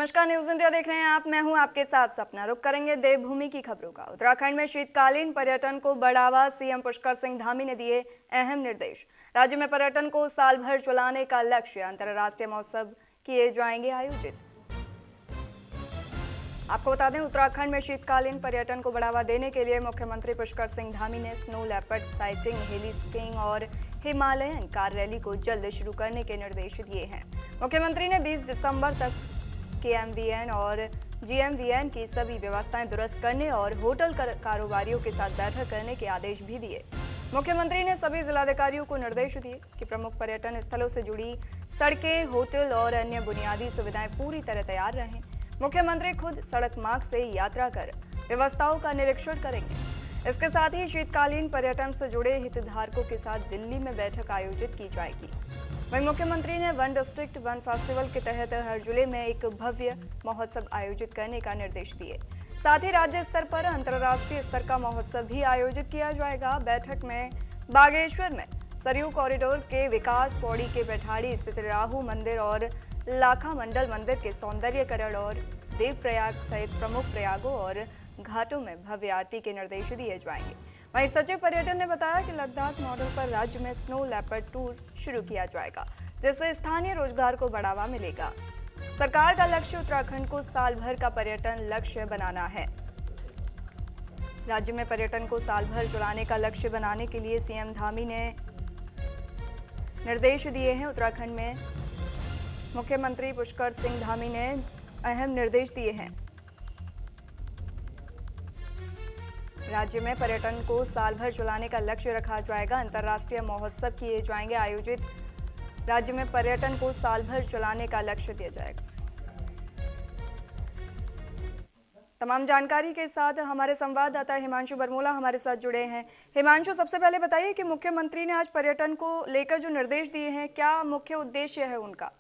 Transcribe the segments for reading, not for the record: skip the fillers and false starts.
नमस्कार, news India देख रहे हैं आप। मैं हूं आपके साथ सपना। रुक करेंगे देवभूमि की खबरों का। उत्तराखंड में शीतकालीन पर्यटन को बढ़ावा, सीएम पुष्कर सिंह धामी ने दिए अहम निर्देश। राज्य में पर्यटन को साल भर चलाने का लक्ष्य, अंतर्राष्ट्रीय महोत्सव किए जाएंगे आयोजित। आपको बता दें, उत्तराखंड में शीतकालीन पर्यटन को बढ़ावा देने के लिए मुख्यमंत्री पुष्कर सिंह धामी ने snow leopard sighting, heli skiing और हिमालयन कार रैली को जल्द शुरू करने के निर्देश दिए हैं। मुख्यमंत्री ने 20 दिसंबर तक KMVN और GMVN की सभी व्यवस्थाएं दुरुस्त करने और होटल कारोबारियों के साथ बैठक करने के आदेश भी दिए। मुख्यमंत्री ने सभी जिलाधिकारियों को निर्देश दिए कि प्रमुख पर्यटन स्थलों से जुड़ी सड़कें, होटल और अन्य बुनियादी सुविधाएं पूरी तरह तैयार रहें। मुख्यमंत्री खुद सड़क मार्ग से यात्रा कर व्यवस्थाओं का निरीक्षण करेंगे। इसके साथ ही शीतकालीन पर्यटन से जुड़े हितधारकों के साथ दिल्ली में बैठक आयोजित की जाएगी। वहीं मुख्यमंत्री ने वन डिस्ट्रिक्ट वन फेस्टिवल के तहत हर जिले में एक भव्य महोत्सव आयोजित करने का निर्देश दिए। साथ ही राज्य स्तर पर अंतर्राष्ट्रीय स्तर का महोत्सव भी आयोजित किया जाएगा। बैठक में बागेश्वर में सरयू कॉरिडोर के विकास, पौड़ी के बैठाड़ी स्थित राहु मंदिर और लाखा मंडल मंदिर के सौंदर्यीकरण और देवप्रयाग सहित प्रमुख प्रयागों और घाटों में भव्य आरती के निर्देश दिए जाएंगे। वहीं सचिव पर्यटन ने बताया कि लद्दाख मॉडल पर राज्य में स्नो लेपर्ड टूर शुरू किया जाएगा, जिससे स्थानीय रोजगार को बढ़ावा मिलेगा। सरकार का लक्ष्य उत्तराखंड को साल भर का पर्यटन लक्ष्य बनाना है। राज्य में पर्यटन को साल भर चलाने का लक्ष्य बनाने के लिए सीएम धामी ने निर्देश दिए हैं। उत्तराखंड में मुख्यमंत्री पुष्कर सिंह धामी ने अहम निर्देश दिए हैं। राज्य में पर्यटन को साल भर चलाने का लक्ष्य रखा जाएगा। अंतर्राष्ट्रीय महोत्सव किए जाएंगे आयोजित। राज्य में पर्यटन को साल भर चलाने का लक्ष्य दिया जाएगा। तमाम जानकारी के साथ हमारे संवाददाता हिमांशु बरमोला हमारे साथ जुड़े हैं। हिमांशु, सबसे पहले बताइए कि मुख्यमंत्री ने आज पर्यटन को लेकर जो निर्देश दिए हैं, क्या मुख्य उद्देश्य है उनका?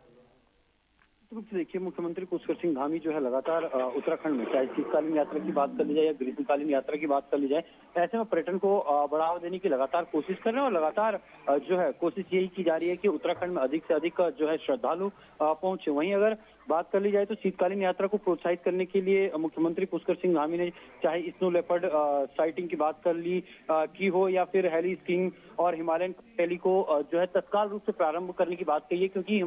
देखिए, मुख्यमंत्री पुष्कर सिंह धामी जो है लगातार उत्तराखंड में, चाहे शीतकालीन यात्रा की बात कर ली जाए या ग्रीष्मकालीन यात्रा की बात कर ली जाए, ऐसे में पर्यटन को बढ़ावा देने की लगातार कोशिश कर रहे हैं और लगातार जो है कोशिश यही की जा रही है कि उत्तराखंड में अधिक से अधिक जो है श्रद्धालु पहुंचे। वहीं अगर बात कर ली जाए तो शीतकालीन यात्रा को प्रोत्साहित करने के लिए मुख्यमंत्री पुष्कर सिंह धामी ने चाहे स्नो लेपर्ड साइटिंग की बात कर ली की हो या फिर हेली स्कीइंग और हिमालयन रैली को जो है तत्काल रूप से प्रारंभ करने की बात कही है, क्योंकि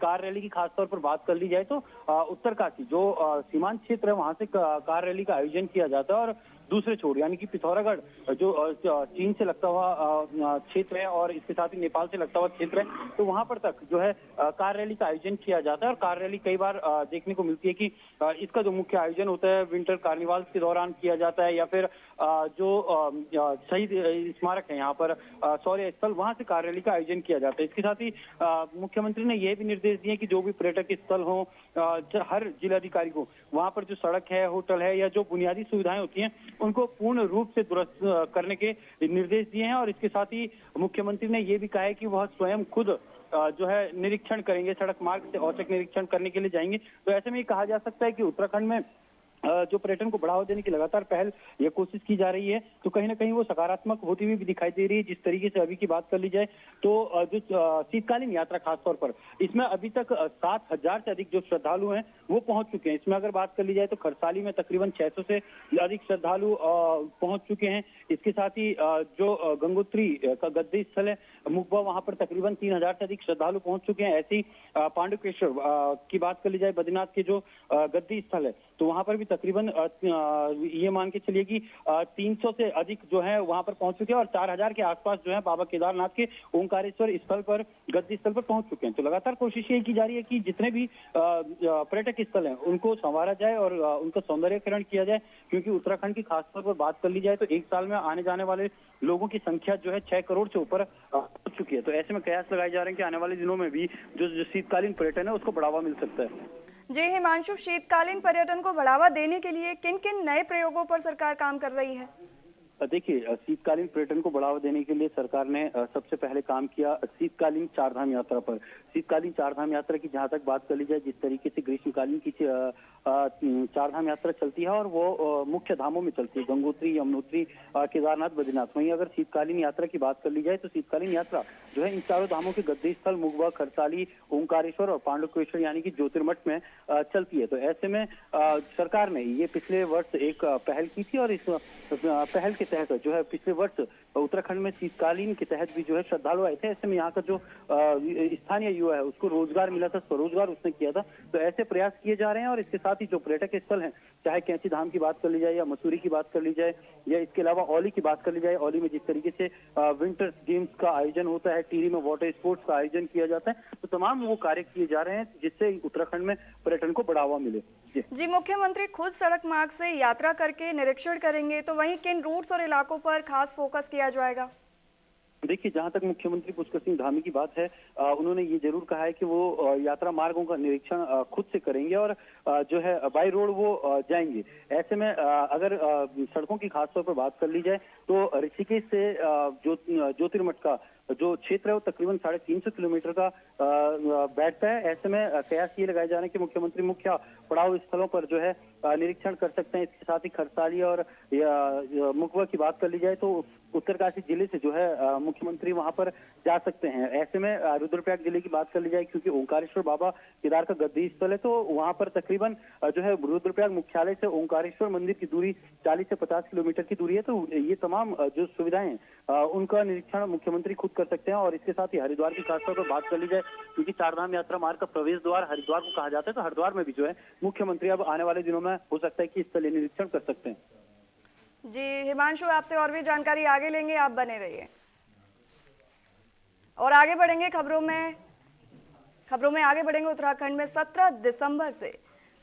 कार रैली की खासतौर पर बात कर ली जाए तो उत्तरकाशी जो सीमांत क्षेत्र है वहां से कार रैली का आयोजन किया जाता है और दूसरे छोर यानी कि पिथौरागढ़ जो चीन से लगता हुआ क्षेत्र है और इसके साथ ही नेपाल से लगता हुआ क्षेत्र है, तो वहां पर तक जो है कार रैली का आयोजन किया जाता है। और कार रैली कई बार देखने को मिलती है कि इसका जो मुख्य आयोजन होता है विंटर कार्निवाल के दौरान किया जाता है या फिर जो शहीद स्मारक है यहाँ पर शौर्य स्थल, वहां से कार रैली का आयोजन किया जाता है। इसके साथ ही मुख्यमंत्री ने यह भी निर्देश दिए कि जो भी पर्यटक स्थल हो हर जिलाधिकारी को वहां पर जो सड़क है, होटल है या जो बुनियादी सुविधाएं होती हैं उनको पूर्ण रूप से दुरुस्त करने के निर्देश दिए हैं। और इसके साथ ही मुख्यमंत्री ने यह भी कहा है कि वह स्वयं खुद जो है निरीक्षण करेंगे, सड़क मार्ग से औचक निरीक्षण करने के लिए जाएंगे। तो ऐसे में ये कहा जा सकता है कि उत्तराखंड में जो पर्यटन को बढ़ावा देने की लगातार पहल या कोशिश की जा रही है, तो कहीं ना कहीं वो सकारात्मक होती हुई भी दिखाई दे रही है। जिस तरीके से अभी की बात कर ली जाए तो जो शीतकालीन यात्रा खासतौर पर, इसमें अभी तक 7,000 से अधिक जो श्रद्धालु हैं वो पहुंच चुके हैं। इसमें अगर बात कर ली जाए तो खरसाली में तकरीबन 600 से अधिक श्रद्धालु पहुंच चुके हैं। इसके साथ ही जो गंगोत्री का गद्दी स्थल है मुकबा, वहां पर तकरीबन 3,000 से अधिक श्रद्धालु पहुंच चुके हैं। ऐसी पांडुकेश्वर की बात कर ली जाए, बद्रीनाथ के जो गद्दी स्थल है, तो वहां पर भी तकरीबन ये मान के चलिए कि 300 से अधिक जो है वहां पर पहुंच चुके हैं और 4,000 के आसपास जो है बाबा केदारनाथ के ओंकारेश्वर स्थल पर, गद्दी स्थल पर पहुंच चुके हैं। तो लगातार कोशिश यही की जा रही है कि जितने भी पर्यटक स्थल हैं उनको संवारा जाए और उनका सौंदर्यीकरण किया जाए, क्योंकि उत्तराखंड की खासतौर पर बात कर ली जाए तो एक साल में आने जाने वाले लोगों की संख्या जो है 6 करोड़ से ऊपर पहुंच चुकी है। तो ऐसे में कयास लगाए जा रहे हैं कि आने वाले दिनों में भी जो शीतकालीन पर्यटन है उसको बढ़ावा मिल सकता है। जी हिमांशु, शीतकालीन पर्यटन को बढ़ावा देने के लिए किन किन नए प्रयोगों पर सरकार काम कर रही है? देखिए, शीतकालीन पर्यटन को बढ़ावा देने के लिए सरकार ने सबसे पहले काम किया शीतकालीन चारधाम यात्रा पर। शीतकालीन चारधाम यात्रा की जहां तक बात कर ली जाए, जिस तरीके से ग्रीष्मकालीन की चारधाम यात्रा चलती है और वो मुख्य धामों में चलती है, गंगोत्री, यमुनोत्री, केदारनाथ, बद्रीनाथ। वहीं अगर शीतकालीन यात्रा की बात कर ली जाए तो शीतकालीन यात्रा जो है इन चारों धामों के गद्दी स्थल मुगवा, खरसाली, ओंकारेश्वर और पांडुकेश्वर यानी कि ज्योतिर्मठ में चलती है। तो ऐसे में सरकार ने ये पिछले वर्ष एक पहल की थी और इस पहल के तहत जो है पिछले वर्ष उत्तराखंड में शीतकालीन के तहत भी जो है श्रद्धालु आए थे। ऐसे में यहाँ का जो स्थानीय युवा है उसको रोजगार मिला था, स्वरोजगार उसने किया था। तो ऐसे प्रयास किए जा रहे हैं और इसके साथ ही जो पर्यटक स्थल हैं, चाहे कैंची धाम की बात कर ली जाए या मसूरी की बात कर ली जाए या इसके अलावा औली की बात कर ली जाए, औली में जिस तरीके से विंटर गेम्स का आयोजन होता है, टिहरी में वाटर स्पोर्ट्स का आयोजन किया जाता है, तो तमाम वो कार्य किए जा रहे हैं जिससे उत्तराखंड में पर्यटन को बढ़ावा मिले। जी, मुख्यमंत्री खुद सड़क मार्ग से यात्रा करके निरीक्षण करेंगे, तो वहीं किन रूट्स और इलाकों पर खास फोकस किया जाएगा? देखिए, जहां तक मुख्यमंत्री पुष्कर सिंह धामी की बात है, उन्होंने ये जरूर कहा है कि वो यात्रा मार्गों का निरीक्षण खुद से करेंगे और जो है बाई रोड वो जाएंगे। ऐसे में अगर सड़कों की खास तौर पर बात कर ली जाए तो ऋषिकेश से ज्योतिर्मठ का जो क्षेत्र है वो तकरीबन 350 किलोमीटर का बैठता है। ऐसे में कयास ये लगाए जा रहे हैं कि मुख्यमंत्री मुख्य पड़ाव स्थलों पर जो है निरीक्षण कर सकते हैं। इसके साथ ही खरसाली और मुखवा की बात कर ली जाए तो उत्तरकाशी जिले से जो है मुख्यमंत्री वहां पर जा सकते हैं। ऐसे में रुद्रप्रयाग जिले की बात कर ली जाए, क्योंकि ओंकारेश्वर बाबा केदार का गद्दी स्थल है, तो वहां पर तकरीबन जो है रुद्रप्रयाग मुख्यालय से ओंकारेश्वर मंदिर की दूरी 40 से 50 किलोमीटर की दूरी है। तो ये तमाम जो सुविधाएं हैं उनका निरीक्षण मुख्यमंत्री खुद कर सकते हैं। और इसके साथ ही हरिद्वार की खासतौर पर बात कर ली जाए, क्योंकि चारधाम यात्रा मार्ग का प्रवेश द्वार हरिद्वार को कहा जाता है, तो हरिद्वार में भी जो है मुख्यमंत्री अब आने वाले दिनों में हो सकता है कि स्थलीय निरीक्षण कर सकते हैं। जी हिमांशु, आपसे और भी जानकारी आगे लेंगे, आप बने रहिए। और आगे बढ़ेंगे खबरों में आगे बढ़ेंगे। उत्तराखंड में 17 दिसंबर से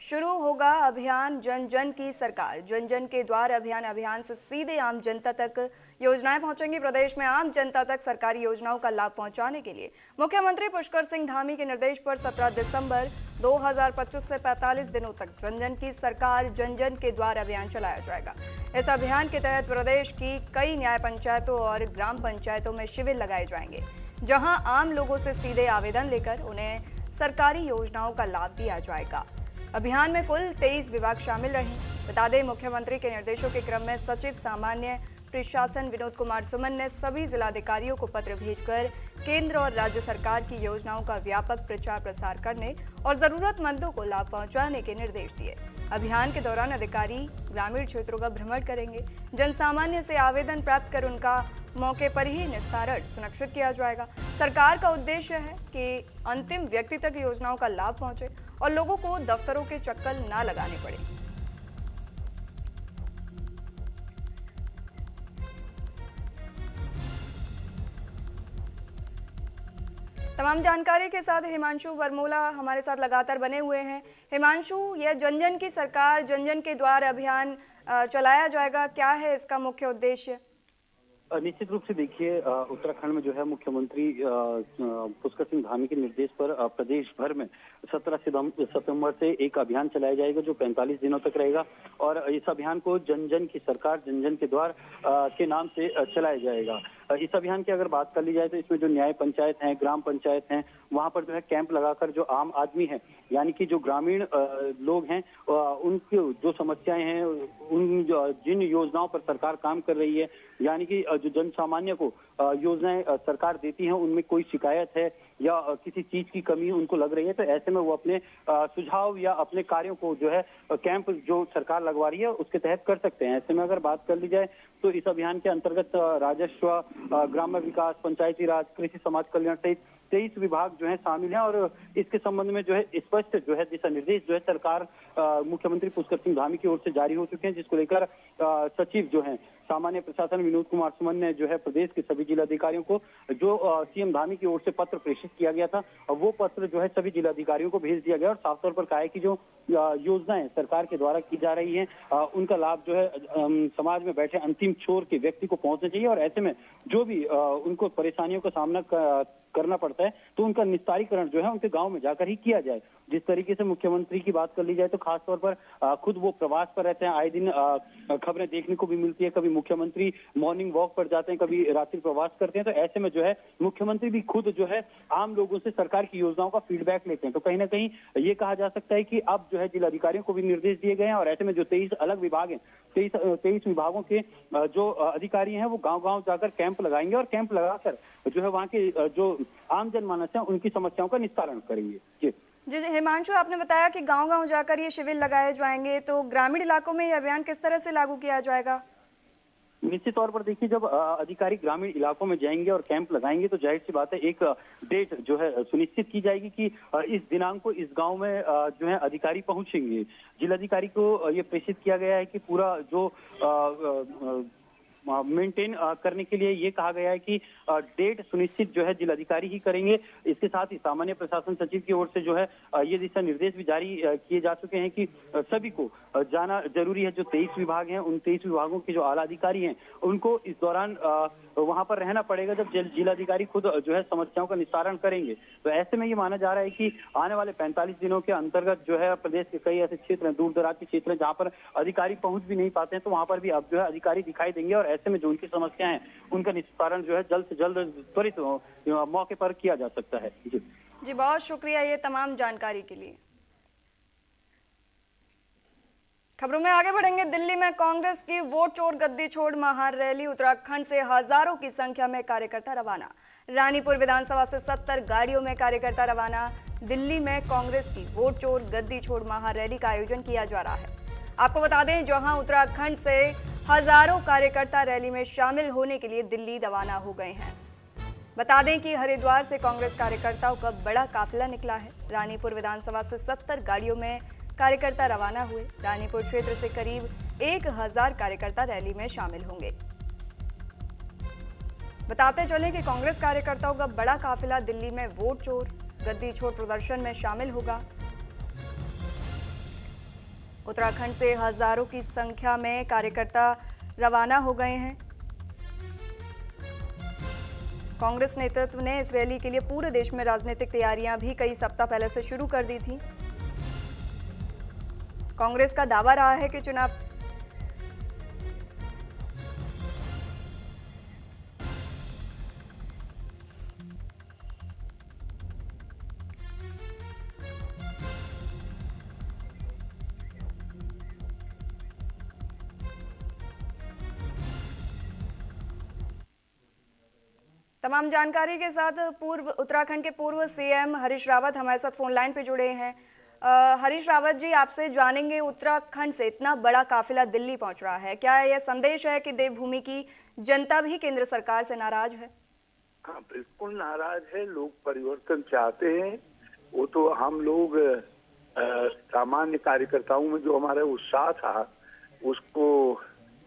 शुरू होगा अभियान जन जन की सरकार। जन जन के द्वार अभियान से सीधे आम जनता तक योजनाएं पहुंचेंगी। प्रदेश में आम जनता तक सरकारी योजनाओं का लाभ पहुंचाने के लिए मुख्यमंत्री पुष्कर सिंह धामी के निर्देश पर 17 दिसंबर 2025 से 45 दिनों तक जन जन की सरकार जन जन के द्वार अभियान चलाया जाएगा। इस अभियान के तहत प्रदेश की कई न्याय पंचायतों और ग्राम पंचायतों में शिविर लगाए जाएंगे, जहां आम लोगों से सीधे आवेदन लेकर उन्हें सरकारी योजनाओं का लाभ दिया जाएगा। अभियान में कुल 23 विभाग शामिल रहे। बता दें, मुख्यमंत्री के निर्देशों के क्रम में सचिव सामान्य प्रशासन विनोद कुमार सुमन ने सभी जिलाधिकारियों को पत्र भेजकर केंद्र और राज्य सरकार की योजनाओं का व्यापक प्रचार प्रसार करने और जरूरतमंदों को लाभ पहुंचाने के निर्देश दिए। अभियान के दौरान अधिकारी ग्रामीण क्षेत्रों का भ्रमण करेंगे। जनसामान्य से आवेदन प्राप्त कर उनका मौके पर ही निस्तारण सुनिश्चित किया जाएगा। सरकार का उद्देश्य है कि अंतिम व्यक्ति तक योजनाओं का लाभ पहुंचे और लोगों को दफ्तरों के चक्कर ना लगाने पड़े। तमाम जानकारी के साथ हिमांशु वर्मोला हमारे साथ लगातार बने हुए हैं। हिमांशु, यह जन जन की सरकार जन जन के द्वार अभियान चलाया जाएगा, क्या है इसका मुख्य उद्देश्य? निश्चित रूप से देखिए, उत्तराखंड में जो है मुख्यमंत्री पुष्कर सिंह धामी के निर्देश पर प्रदेश भर में 17 सितंबर से एक अभियान चलाया जाएगा जो 45 दिनों तक रहेगा। और इस अभियान को जन जन की सरकार जन जन के द्वार के नाम से चलाया जाएगा। इस अभियान की अगर बात कर ली जाए तो इसमें जो न्याय पंचायत हैं, ग्राम पंचायत हैं, वहां पर जो है कैंप लगाकर जो आम आदमी है, यानी कि जो ग्रामीण लोग हैं, उनकी जो समस्याएं हैं, उन जिन योजनाओं पर सरकार काम कर रही है, यानी कि जो जन सामान्य को योजनाएं सरकार देती हैं, उनमें कोई शिकायत है या किसी चीज की कमी उनको लग रही है, तो ऐसे में वो अपने सुझाव या अपने कार्यों को जो है कैंप जो सरकार लगवा रही है उसके तहत कर सकते हैं। ऐसे में अगर बात कर ली जाए तो इस अभियान के अंतर्गत राजस्व, ग्राम्य विकास, पंचायती राज, कृषि, समाज कल्याण सहित 23 विभाग जो है शामिल हैं। और इसके संबंध में जो है स्पष्ट जो है दिशा निर्देश जो है सरकार मुख्यमंत्री पुष्कर सिंह धामी की ओर से जारी हो चुके हैं, जिसको लेकर सचिव जो है सामान्य प्रशासन विनोद कुमार सुमन ने जो है प्रदेश के सभी जिलाधिकारियों को जो सीएम धामी की ओर से पत्र प्रेषित किया गया था, वो पत्र जो है सभी जिलाधिकारियों को भेज दिया गया और साफ तौर पर कहा है कि जो योजनाएं सरकार के द्वारा की जा रही हैं उनका लाभ जो है समाज में बैठे अंतिम छोर के व्यक्ति को पहुंचना चाहिए। और ऐसे में जो भी उनको परेशानियों का सामना करना पड़ता है तो उनका निस्तारीकरण जो है उनके गांव में जाकर ही किया जाए। जिस तरीके से मुख्यमंत्री की बात कर ली जाए तो खास तौर पर खुद वो प्रवास पर रहते हैं, आए दिन खबरें देखने को भी मिलती है। कभी मुख्यमंत्री मॉर्निंग वॉक पर जाते हैं, कभी रात्रि प्रवास करते हैं। तो ऐसे में जो है मुख्यमंत्री भी खुद जो है आम लोगों से सरकार की योजनाओं का फीडबैक लेते हैं। तो कहीं ना कहीं ये कहा जा सकता है कि अब जो है जिलाधिकारियों को भी निर्देश दिए गए हैं और ऐसे में जो 23 अलग विभाग हैं, 23 विभागों के जो अधिकारी हैं वो गांव-गांव जाकर कैंप लगाएंगे और कैंप लगाकर जो है वहां के जो आम जनमानस है उनकी समस्याओं का निस्तारण करेंगे। जी जी हिमांशु, आपने बताया कि गांव-गांव जाकर ये शिविर लगाए जाएंगे, तो ग्रामीण इलाकों में ये अभियान किस तरह से लागू किया जाएगा? निश्चित तौर पर देखिए, जब अधिकारी ग्रामीण इलाकों में जाएंगे और कैंप लगाएंगे तो जाहिर सी बात है एक डेट जो है सुनिश्चित की जाएगी कि इस दिनांक को इस गांव में जो है अधिकारी पहुंचेंगे। जिलाधिकारी को ये प्रेषित किया गया है कि पूरा जो मेंटेन करने के लिए ये कहा गया है कि डेट सुनिश्चित जो है जिलाधिकारी ही करेंगे। इसके साथ ही सामान्य प्रशासन सचिव की ओर से जो है ये दिशा निर्देश भी जारी किए जा चुके हैं कि सभी को जाना जरूरी है। जो 23 विभाग हैं उन 23 विभागों के जो आला अधिकारी हैं उनको इस दौरान वहां पर रहना पड़ेगा जब जिलाधिकारी खुद जो है समस्याओं का निस्तारण करेंगे। तो ऐसे में ये माना जा रहा है कि आने वाले 45 दिनों के अंतर्गत जो है प्रदेश के कई ऐसे क्षेत्र हैं, दूर दराज के क्षेत्र हैं जहां पर अधिकारी पहुंच भी नहीं पाते हैं, तो वहां पर भी अब जो है अधिकारी दिखाई देंगे और ऐसे में जो उनकी समस्याएं हैं उनका निस्तारण जो है जल्द से जल्द त्वरित मौके पर किया जा सकता है। जी बहुत शुक्रिया ये तमाम जानकारी के लिए। खबरों में आगे बढ़ेंगे। दिल्ली में कांग्रेस की वोट चोर गद्दी छोड़ महारैली, उत्तराखंड से हजारों की संख्या में कार्यकर्ता रवाना। रानीपुर विधानसभा से 70 गाड़ियों में कार्यकर्ता रवाना। दिल्ली में कांग्रेस की वोट चोर गद्दी छोड़ महारैली का आयोजन किया जा रहा है। आपको बता दें, जहां उत्तराखंड से हजारों कार्यकर्ता रैली में शामिल होने के लिए दिल्ली रवाना हो गए हैं। बता दें कि हरिद्वार से कांग्रेस कार्यकर्ताओं का बड़ा काफिला निकला है। रानीपुर विधानसभा से 70 गाड़ियों में कार्यकर्ता रवाना हुए। रानीपुर क्षेत्र से करीब 1000 कार्यकर्ता रैली में शामिल होंगे। बताते चलें कि कांग्रेस कार्यकर्ताओं का बड़ा काफिला दिल्ली में वोट चोर गद्दी छोड़ प्रदर्शन में शामिल होगा। उत्तराखंड से हजारों की संख्या में कार्यकर्ता रवाना हो गए हैं। कांग्रेस नेतृत्व ने इस रैली के लिए पूरे देश में राजनीतिक तैयारियां भी कई सप्ताह पहले से शुरू कर दी थी। कांग्रेस का दावा रहा है कि चुनाव तमाम जानकारी के साथ उत्तराखंड के पूर्व सीएम हरीश रावत हमारे साथ फोन लाइन पे जुड़े हैं। हरीश रावत जी, आपसे जानेंगे, उत्तराखंड से इतना बड़ा काफिला दिल्ली पहुंच रहा है, क्या यह संदेश है कि देवभूमि की जनता भी केंद्र सरकार से नाराज है? हाँ, बिल्कुल नाराज है। लोग परिवर्तन चाहते हैं। वो तो हम लोग सामान्य कार्यकर्ताओं में जो हमारा उत्साह था उसको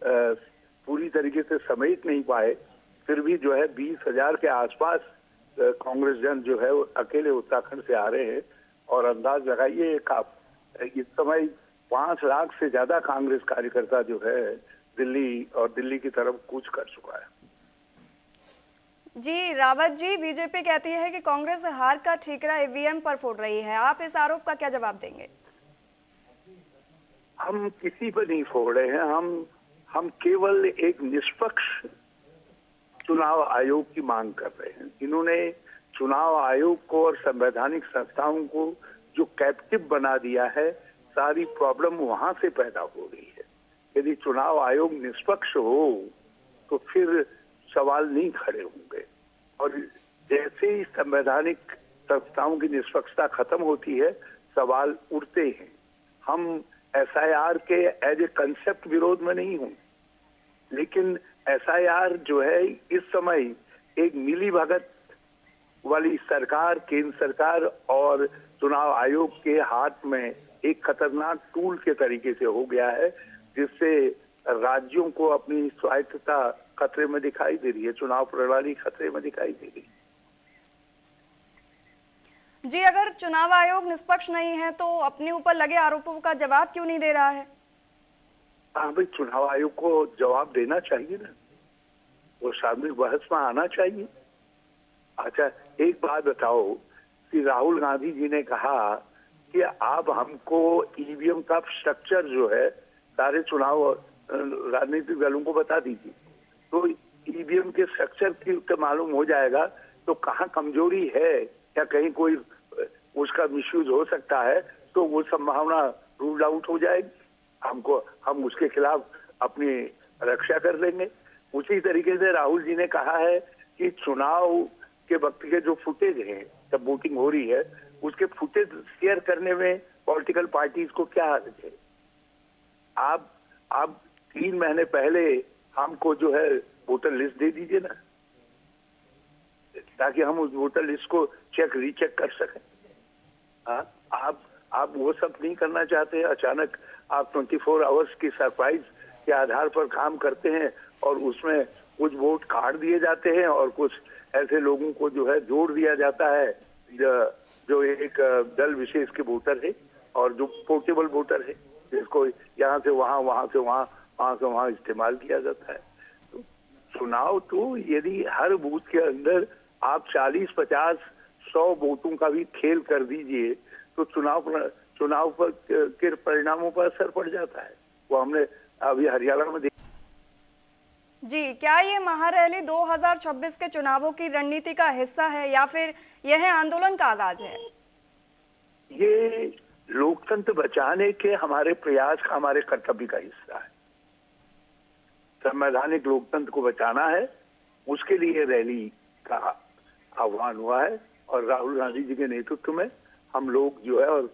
पूरी तरीके से समेट नहीं पाए। फिर भी जो है 20,000 के आसपास कांग्रेस जन जो है अकेले उत्तराखंड से आ रहे हैं और अंदाज लगाइए इस समय 5 लाख से ज्यादा कांग्रेस कार्यकर्ता जो है दिल्ली और दिल्ली की तरफ कूच कर चुका है। जी रावत जी, बीजेपी कहती है कि कांग्रेस हार का ठीकरा ईवीएम पर फोड़ रही है। आप इस आरोप का क्या जवाब देंगे? हम किसी पर नहीं फोड़ रहे हैं। हम केवल एक निष्पक्ष चुनाव आयोग की मांग कर रहे हैं। इन्होंने चुनाव आयोग को और संवैधानिक संस्थाओं को जो कैप्टिव बना दिया है, सारी प्रॉब्लम वहां से पैदा हो रही है। यदि चुनाव आयोग निष्पक्ष हो तो फिर सवाल नहीं खड़े होंगे। और जैसे ही संवैधानिक संस्थाओं की निष्पक्षता खत्म होती है, सवाल उठते हैं। हम एसआईआर के एज ए कंसेप्ट विरोध में नहीं हूं, लेकिन एसआईआर जो है इस समय एक मिली भगत वाली सरकार, केंद्र सरकार और चुनाव आयोग के हाथ में एक खतरनाक टूल के तरीके से हो गया है, जिससे राज्यों को अपनी स्वायत्तता खतरे में दिखाई दे रही है, चुनाव प्रणाली खतरे में दिखाई दे रही है। जी, अगर चुनाव आयोग निष्पक्ष नहीं है तो अपने ऊपर लगे आरोपों का जवाब क्यों नहीं दे रहा है? हाँ भाई, चुनाव आयोग को जवाब देना चाहिए ना, वो सार्वजनिक बहस में आना चाहिए। अच्छा, एक बात बताओ कि राहुल गांधी जी ने कहा कि आप हमको ईवीएम का स्ट्रक्चर जो है सारे चुनाव राजनीतिक दलों को बता दीजिए, तो ईवीएम के स्ट्रक्चर के मालूम हो जाएगा तो कहाँ कमजोरी है या कहीं कोई उसका मिसयूज हो सकता है, तो वो संभावना रूल आउट हो जाएगी। हम उसके खिलाफ अपनी रक्षा कर लेंगे। उसी तरीके से राहुल जी ने कहा है कि चुनाव के वक्त के जो फुटेज है जब वोटिंग हो रही है उसके फुटेज शेयर करने में पॉलिटिकल पार्टीज को क्या हर्ज है। आप 3 महीने पहले हमको जो है वोटर लिस्ट दे दीजिए ना, ताकि हम उस वोटर लिस्ट को रीचेक कर सकें। आप वो सब नहीं करना चाहते। अचानक आप 24 आवर्स की सरप्राइज के आधार पर काम करते हैं और उसमें कुछ वोट काट दिए जाते हैं और कुछ ऐसे लोगों को जो है जोड़ दिया जाता है जो एक दल विशेष के वोटर है और जो पोर्टेबल वोटर है, जिसको यहाँ से वहाँ, वहाँ से वहाँ, वहाँ से वहाँ इस्तेमाल किया जाता है। तो चुनाव तो यदि हर बूथ के अंदर आप 40, 50, 100 वोटों का भी खेल कर दीजिए तो चुनाव पर के परिणामों पर असर पड़ जाता है। वो हमने अभी हरियाणा में जी, क्या ये महारैली 2026 के चुनावों की रणनीति का हिस्सा है या फिर यह आंदोलन का आगाज है? ये लोकतंत्र बचाने के हमारे प्रयास का, हमारे कर्तव्य का हिस्सा है। संवैधानिक लोकतंत्र को बचाना है, उसके लिए रैली का आह्वान हुआ है और राहुल गांधी जी के नेतृत्व में हम लोग जो है और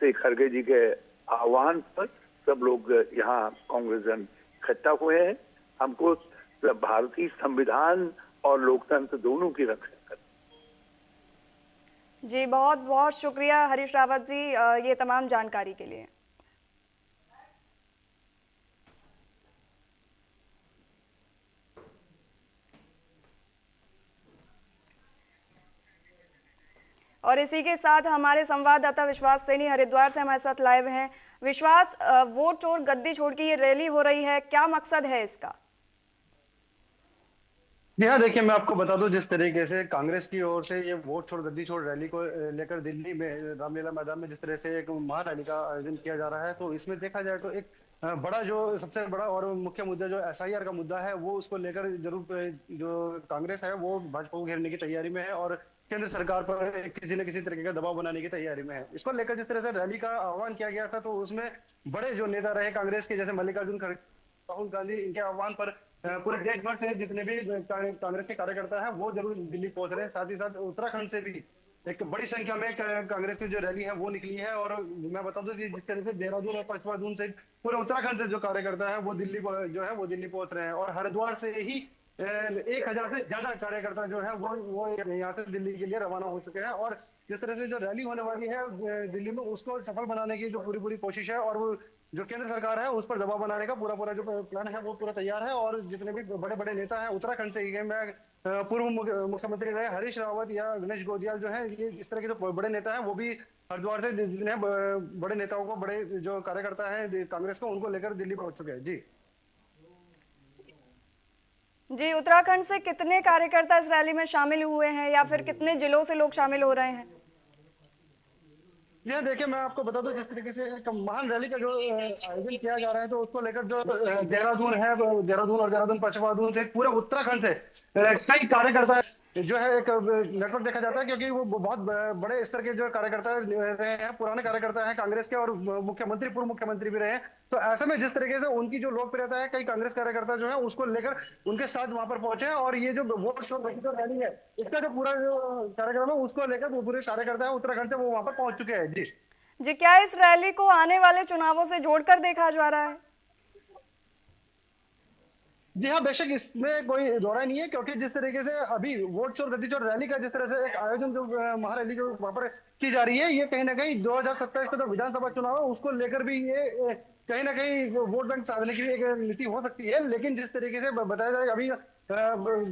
श्री खड़गे जी के आह्वान पर सब लोग यहाँ कांग्रेस जन इकट्ठा हुए हैं। हमको भारतीय संविधान और लोकतंत्र दोनों की रक्षा करनी। जी, बहुत बहुत शुक्रिया हरीश रावत जी ये तमाम जानकारी के लिए। और इसी के साथ हमारे संवाददाता विश्वास सैनी हरिद्वार से हमारे साथ लाइव हैं। विश्वास, वोट चोर गद्दी छोड़ के ये रैली हो रही है, क्या मकसद है इसका? जी हाँ, देखिए मैं आपको बता दूं, जिस तरीके से कांग्रेस की ओर से ये वोट छोड़ गद्दी छोड़ रैली को लेकर दिल्ली में रामलीला मैदान में जिस तरह से एक महारैली का आयोजन किया जा रहा है, तो इसमें देखा जाए तो एक बड़ा जो सबसे बड़ा और मुख्य मुद्दा जो एसआईआर का मुद्दा है वो उसको लेकर जरूर जो कांग्रेस है वो भाजपा को घेरने की तैयारी में है और केंद्र सरकार पर किसी न किसी तरीके का दबाव बनाने की तैयारी में है। इसको लेकर जिस तरह से रैली का आह्वान किया गया था तो उसमें बड़े जो नेता रहे कांग्रेस के, जैसे मल्लिकार्जुन खड़गे, राहुल गांधी, इनके आह्वान पर पूरे देश भर से जितने भी कांग्रेस के कार्यकर्ता हैं वो जरूर दिल्ली पहुंच रहे हैं। साथ ही साथ उत्तराखंड से भी एक बड़ी संख्या में कांग्रेस की जो रैली है वो निकली है और मैं बता दूं कि जिस तरह से देहरादून और पचमढ़ी से पूरे उत्तराखंड से जो कार्यकर्ता है वो दिल्ली जो है वो दिल्ली पहुंच रहे हैं और हरिद्वार से ही 1000 से ज्यादा कार्यकर्ता जो है वो यहाँ से दिल्ली के लिए रवाना हो चुके हैं और जिस तरह से जो रैली होने वाली है दिल्ली में उसको सफल बनाने की जो पूरी कोशिश है और वो जो केंद्र सरकार है उस पर दबाव बनाने का पूरा जो प्लान है वो पूरा तैयार है और जितने भी बड़े नेता हैं उत्तराखंड से ही, मैं पूर्व मुख्यमंत्री रहे हरीश रावत या गणेश गोदियाल जो है, ये इस तरह के जो बड़े नेता हैं वो भी हरिद्वार से जितने बड़े नेताओं को, बड़े जो कार्यकर्ता हैं कांग्रेस को, उनको लेकर दिल्ली पहुंच चुके हैं। जी, उत्तराखंड से कितने कार्यकर्ता इस रैली में शामिल हुए हैं या फिर कितने जिलों से लोग शामिल हो रहे हैं? ये देखिए मैं आपको बता दूं, जिस तरीके से एक महान रैली का जो आयोजन किया जा रहा है तो उसको लेकर जो देहरादून है, देहरादून और देहरादून पचमढ़ी से पूरे उत्तराखंड से कई कार्यकर्ता जो है एक नेटवर्क देखा जाता है, क्योंकि वो बहुत बड़े स्तर के जो कार्यकर्ता रहे हैं, पुराने कार्यकर्ता हैं कांग्रेस के और मुख्यमंत्री, पूर्व मुख्यमंत्री भी रहे हैं। तो ऐसे में जिस तरीके से उनकी जो लोकप्रियता है, कई कांग्रेस कार्यकर्ता जो है उसको लेकर उनके साथ वहां पर पहुंचे हैं और ये जो वोट शो रैली है इसका जो पूरा जो कार्यक्रम है उसको लेकर वो पूरे कार्यकर्ता है उत्तराखंड से वो वहां पर पहुंच चुके हैं। जी, क्या इस रैली को आने वाले चुनावों से जोड़कर देखा जा रहा है? जी हाँ, बेशक इसमें कोई दौरा नहीं है, क्योंकि जिस तरीके से अभी वोट चोर गद्दी चोर रैली का जिस तरह से एक आयोजन जो महारैली जो वहां पर की जा रही है, ये कहीं ना कहीं 2027 का जो विधानसभा चुनाव है उसको लेकर भी ये कहीं ना कहीं वोट बैंक साधने की एक नीति हो सकती है। लेकिन जिस तरीके से बताया जाए, अभी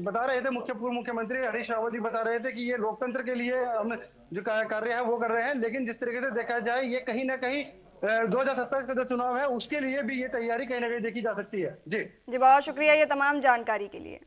बता रहे थे पूर्व मुख्यमंत्री हरीश रावत जी बता रहे थे कि ये लोकतंत्र के लिए हम जो कार्य है वो कर रहे हैं, लेकिन जिस तरीके से देखा जाए ये कहीं ना कहीं 2027 का जो चुनाव है उसके लिए भी ये तैयारी कहीं ना कहीं देखी जा सकती है। जी, बहुत शुक्रिया ये तमाम जानकारी के लिए।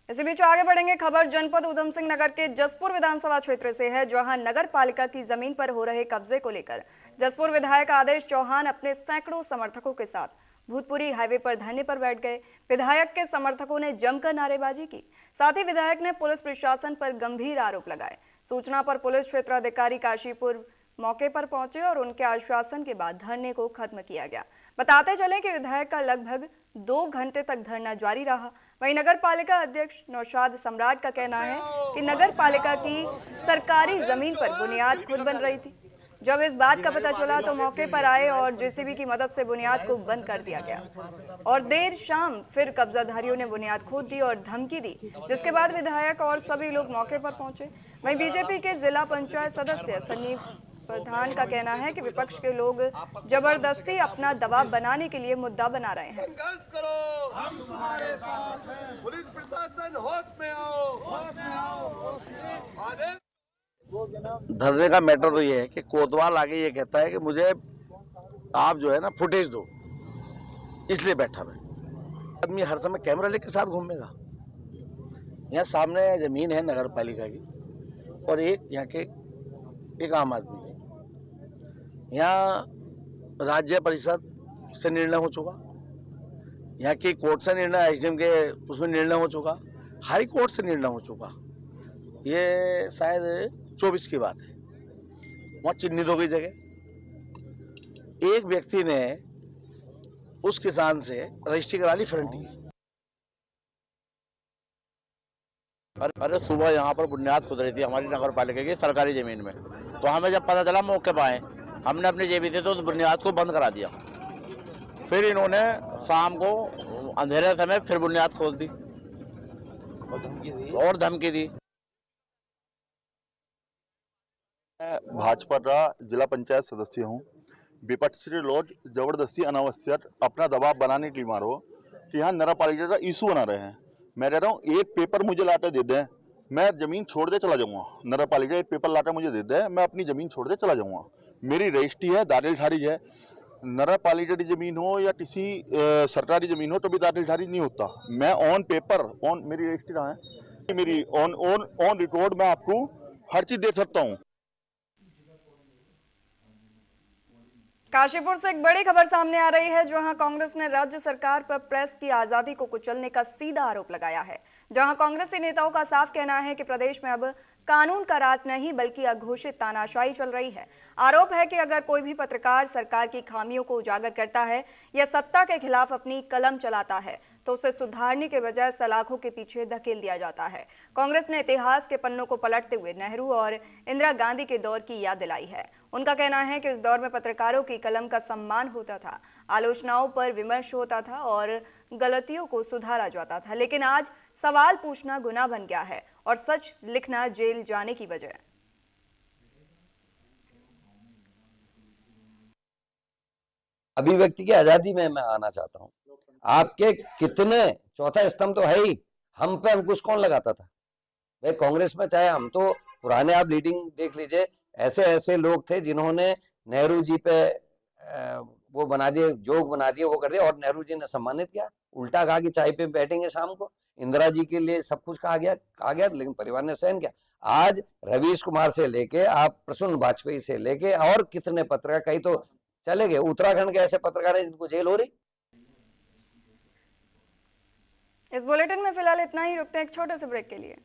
इसी बीच आगे बढ़ेंगे। खबर जनपद उधम सिंह नगर के जसपुर विधानसभा क्षेत्र से है, जहां नगर पालिका की जमीन पर हो रहे कब्जे को लेकर जसपुर विधायक आदेश चौहान अपने सैकड़ों समर्थकों के साथ भूतपुरी हाईवे पर धरने पर बैठ गए। विधायक के समर्थकों ने जमकर नारेबाजी की। साथ ही विधायक ने पुलिस प्रशासन पर गंभीर आरोप लगाए। सूचना पर पुलिस क्षेत्राधिकारी काशीपुर मौके पर पहुंचे और उनके आश्वासन के बाद धरने को खत्म किया गया। बताते चलें कि विधायक का लगभग 2 घंटे तक धरना जारी रहा। वहीं नगर पालिका अध्यक्ष नौशाद सम्राट का कहना है कि नगर पालिका की सरकारी जमीन पर बुनियाद खुद बन रही थी। जब इस बात का पता चला तो मौके पर आए और जेसीबी की मदद से बुनियाद को बंद कर दिया गया और देर शाम फिर कब्जाधारियों ने बुनियाद खोद दी और धमकी दी, जिसके बाद विधायक और सभी लोग मौके पर पहुंचे। वहीं बीजेपी के जिला पंचायत सदस्य सन्नी प्रधान का कहना है कि विपक्ष के लोग जबरदस्ती अपना दबाव बनाने के लिए मुद्दा बना रहे हैं। संघर्ष करो, हम तुम्हारे साथ हैं। पुलिस प्रशासन होश में आओ। धरने का मैटर तो ये है कि कोतवाल आगे ये कहता है कि मुझे आप जो है ना फुटेज दो, इसलिए बैठा मैं। आदमी हर समय कैमरा लेके साथ घूमेगा। यहाँ सामने जमीन है नगर पालिका की और एक यहाँ के एक आम आदमी है। यहाँ राज्य परिषद से निर्णय हो चुका, यहाँ की कोर्ट से निर्णय, एसडीएम के उसमें निर्णय हो चुका, हाई कोर्ट से निर्णय हो चुका। ये शायद 24 की बात है। वहाँ चिन्हित हो गई जगह। एक व्यक्ति ने उस किसान से रजिस्ट्री करा ली फ्रंट की। अरे सुबह यहाँ पर बुनियाद खुद रही थी हमारी नगर पालिका की सरकारी जमीन में, तो हमें जब पता चला मौके पर आए, हमने अपनी जेबी से तो उस बुनियाद को बंद करा दिया। फिर इन्होंने शाम को अंधेरे समय फिर बुनियाद खोल दी और धमकी दी। मैं भाजपा का जिला पंचायत सदस्य हूँ। विपक्ष के लोग जबरदस्ती अनावश्यक अपना दबाव बनाने के लिए मारो कि यहाँ नगर पालिका का इशू बना रहे हैं। मैं कह रहा हूँ एक पेपर मुझे लाकर दे दें, मैं जमीन छोड़ दे चला जाऊँगा। नगर पालिका एक पेपर लाकर मुझे दे दे, मैं अपनी जमीन छोड़ दे चला जाऊँगा। मेरी रजिस्ट्री है, दाखिल खारिज है। नगर पालिका की जमीन हो या किसी सरकारी जमीन हो तो भी दाखिल खारिज नहीं होता। मैं ऑन पेपर, ऑन मेरी रजिस्ट्री कहाँ है, मेरी ऑन रिकॉर्ड मैं आपको हर चीज दे सकता हूँ। काशीपुर से एक बड़ी खबर सामने आ रही है, जहां कांग्रेस ने राज्य सरकार पर प्रेस की आजादी को कुचलने का सीधा आरोप लगाया है। जहां कांग्रेसी नेताओं का साफ कहना है कि प्रदेश में अब कानून का राज नहीं बल्कि अघोषित तानाशाही चल रही है। आरोप है कि अगर कोई भी पत्रकार सरकार की खामियों को उजागर करता है या सत्ता के खिलाफ अपनी कलम चलाता है तो उसे सुधारने के बजाय सलाखों के पीछे धकेल दिया जाता है। कांग्रेस ने इतिहास के पन्नों को पलटते हुए नेहरू और इंदिरा गांधी के दौर की याद दिलाई है। उनका कहना है कि उस दौर में पत्रकारों की कलम का सम्मान होता था, आलोचनाओं पर विमर्श होता था और गलतियों को सुधारा जाता था, लेकिन आज सवाल पूछना गुनाह बन गया है और सच लिखना जेल जाने की वजह। अभिव्यक्ति की आजादी में मैं आना चाहता हूँ। आपके कितने, चौथा स्तंभ तो है ही, हम पे अंकुश कौन लगाता था भाई? कांग्रेस में चाहे हम तो पुराने, आप लीडिंग देख लीजिए, ऐसे ऐसे लोग थे जिन्होंने नेहरू जी पे वो बना दिए, जोक बना दिए, वो कर दिया और नेहरू जी ने सम्मानित किया। उल्टा कहा कि चाय पे बैठेंगे शाम को। इंदिरा जी के लिए सब कुछ कहा गया, लेकिन परिवार ने सहन किया। आज रवीश कुमार से लेके आप प्रसून वाजपेयी से लेके और कितने पत्रकार, कई तो चले गए। उत्तराखंड के ऐसे पत्रकार हैं जिनको जेल हो रही। इस बुलेटिन में फिलहाल इतना ही, रुकते हैं एक छोटे से ब्रेक के लिए।